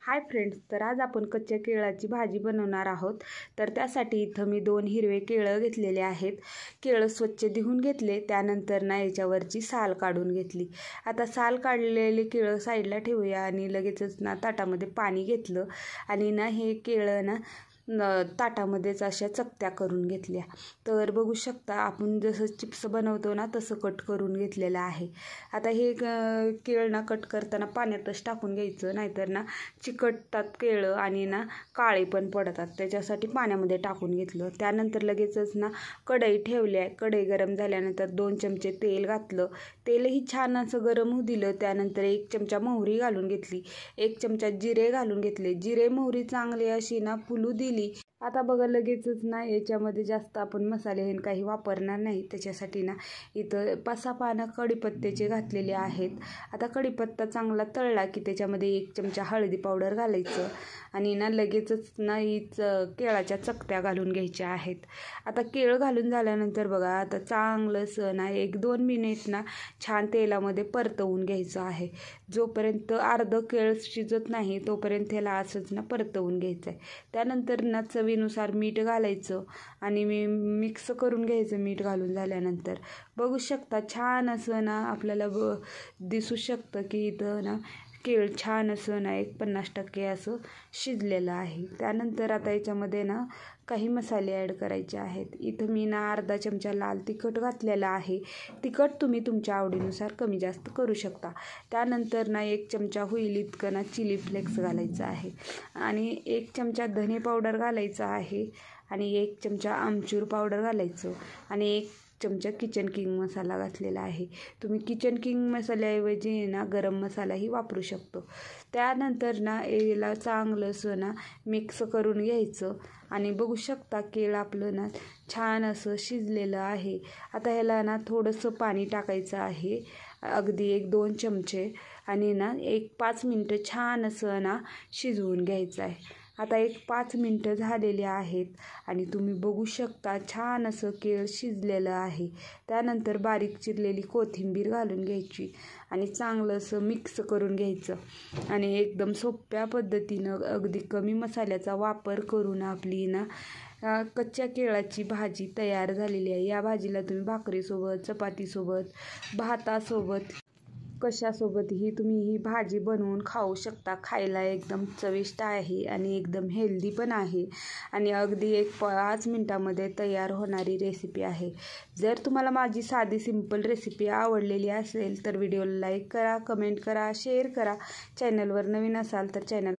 Hi friends, तर आज आपण कच्च्या केळाची भाजी बनवणार आहोत। तर त्यासाठी इथं मी 2 हिरवे केळं घेतलेले आहेत। केळं स्वच्छ धुवून घेतले, त्यानंतर ना याच्यावरची साल काढून घेतली। आता साल काढलेले केळं साईडला ठेवूया आणि लगेचच ना ताटामध्ये पाणी घेतलं आणि ना हे केळं ना ताटामध्येच अशा चकत्या करून घेतल्या। तर बघू शकता आपण जसं चिप्स बनवतो ना तसं कट करून घेतलेलं आहे। आता हे केळ ना कट करताना पाण्यातच टाकून घ्यायचं, नाहीतर ना चिकटतात केळं आणि ना काळे पण पडतात, त्याच्यासाठी पाण्यामध्ये टाकून घेतलं। त्यानंतर लगेचच ना कढई ठेवल्या, कढई गरम झाल्यानंतर 2 चमचे तेल घातलं। तेलही छान असं गरम होऊ दिलं। त्यानंतर 1 चमचा मोहरी घालून घेतली, 1 चमचा जिरे घालून घेतले। जिरे मोहरी चांगली अशी ना फुलू दिली। आता बघा लगेचच ना याच्यामध्ये जास्त आपण मसाले हे काही वापरणार नाही, त्याच्यासाठी ना इथं 5-6 पानं कढीपत्त्याचे घातलेले आहेत। आता कढीपत्ता चांगला तळला की त्याच्यामध्ये 1 चमचा हळदी पावडर घालायचं आणि ना लगेचच ना केळाच्या चकत्या घालून घ्यायच्या आहेत। आता केळ घालून झाल्यानंतर बघा आता चांगलंसं ना 1-2 मिनिट ना छान तेलामध्ये परतवून घ्यायचं आहे। जोपर्यंत अर्ध केळ शिजत नाही तोपर्यंत त्याला असंच ना परतवून घ्यायचं आहे। त्यानंतर ना चवीनुसार मीठ घालायचं आणि मिक्स करून घ्यायचं। मीठ घालून झाल्यानंतर बघू शकता छान असं ना आपल्याला दिसू शकतं की इथं ना केळ छान असं ना 50% असं शिजलेलं आहे। त्यानंतर आता याच्यामध्ये ना काही मसाले ॲड करायचे आहेत। इथं मी ना अर्धा चमचा लाल तिखट घातलेला आहे। तिखट तुम्ही तुमच्या आवडीनुसार कमी जास्त करू शकता। त्यानंतर ना 1 चमचा होईल इतकं ना चिली फ्लेक्स घालायचं आहे आणि 1 चमचा धने पावडर घालायचं आहे आणि 1 चमचा आमचूर पावडर घालायचं आणि 1 चमचा किचन किंग मसाला घातलेला आहे। तुम्ही किचन किंग मसाल्याऐवजी ना गरम मसालाही वापरू शकतो। त्यानंतर ना याला चांगलंसं ना मिक्स करून घ्यायचं आणि बघू शकता केळ आपलं ना छान असं शिजलेलं आहे। आता ह्याला ना थोडंसं पाणी टाकायचं आहे, अगदी 1-2 चमचे, आणि ना 1-5 मिनटं छान असं ना शिजवून घ्यायचं आहे। आता 1-5 मिनटं झालेली आहेत आणि तुम्ही बघू शकता छान असं केळ शिजलेलं आहे। त्यानंतर बारीक चिरलेली कोथिंबीर घालून घ्यायची आणि चांगलं असं मिक्स करून घ्यायचं आणि एकदम सोप्या पद्धतीनं अगदी कमी मसाल्याचा वापर करून आपली ना कच्च्या केळाची भाजी तयार झालेली आहे। या भाजीला तुम्ही भाकरीसोबत, चपातीसोबत, भातासोबत कशासोबतही तुम्ही ही भाजी बनवून खाऊ शकता। खायला एकदम चविष्ट आहे आणि एकदम हेल्दी पण आहे आणि अगदी 1-5 मिनटामध्ये तयार होणारी रेसिपी आहे। जर तुम्हाला माझी साधी सिंपल रेसिपी आवडलेली असेल तर व्हिडिओला लाईक करा, कमेंट करा, शेअर करा। चॅनलवर नवीन असाल तर चॅनल